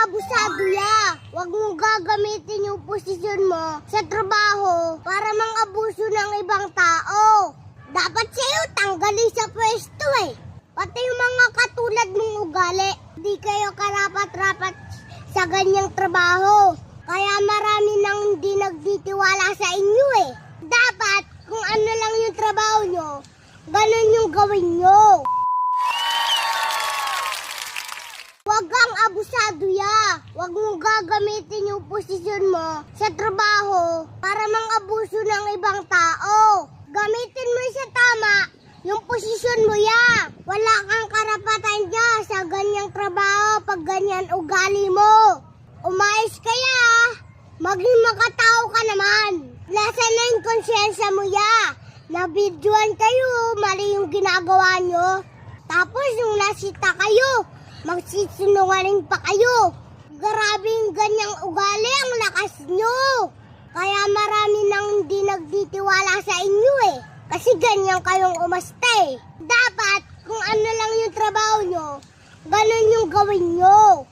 abusado ya. Huwag mong gagamitin yung posisyon mo sa trabaho para mang-abuso ng ibang tao. Dapat sa'yo tanggalin sa pwesto eh. Pati yung mga katulad mong ugali. Hindi kayo karapat-rapat sa ganyang trabaho. Kaya marami nang hindi nagtitiwala sa inyo eh. Dapat kung ano lang yung trabaho nyo, ganun yung gawin nyo. Huwag kang abusado ya. Huwag mong gagamitin yung posisyon mo sa trabaho para mang-abuso ng ibang tao. Gamitin mo sa tama yung posisyon mo ya. Wala kang karapatan dyan sa ganyang trabaho pag ganyan ugali mo. Umayos ka ya. Maging makatao ka naman. Nasaan na yung konsyensya mo ya? Nabidyoan kayo, mali yung ginagawa nyo. Tapos yung nasita kayo, magsisinungaling pa kayo. Grabe yung ganyang ugali, ang lakas nyo. Kaya marami nang hindi nagtitiwala sa inyo eh. Kasi ganyan kayong umasta eh. Dapat kung ano lang yung trabaho nyo, ganun yung gawin nyo.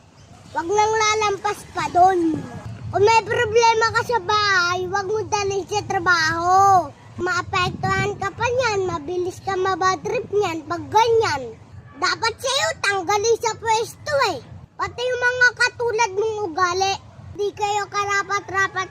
Huwag nang lalampas pa doon. Kung may problema ka sa bahay, huwag mo dalhin sa trabaho. Maapektuhan ka pa niyan, mabilis ka mabadrip niyan pag ganyan. Dapat sa'yo tanggalin sa pwesto eh. Pati yung mga katulad mong ugali. Di kayo karapat-rapat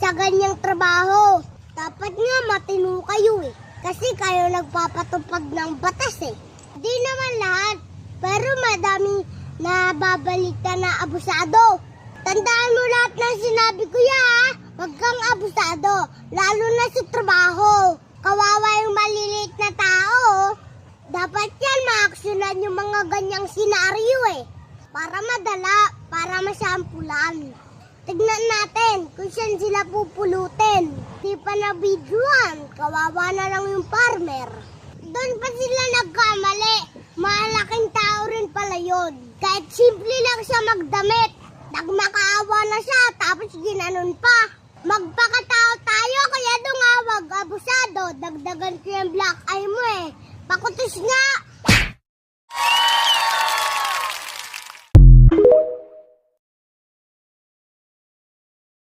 sa ganyang trabaho. Dapat nga matino kayo eh. Kasi kayo nagpapatupag ng batas eh. Di naman lahat. Pero madami na babalikan na abusado. Tandaan mo lahat ng sinabi ko ya. Huwag kang abusado. Lalo na sa trabaho. Kawawa yung maliliit na tao. Dapat yan maaksyonan yung mga ganyang senaryo eh. Para madala, para masampulan. Tignan natin kung saan sila pupulutin. Di pa nabidyoan, kawawa na lang yung farmer. Doon pa sila nagkamali. Malaking tao rin pala yun. Kahit simple lang siya magdamit. Nagmakaawa na siya, tapos ginanon pa. Magpakatao tayo, kaya doon nga wag abusado. Dagdagan ko yung black eye mo eh. Pakutos nga!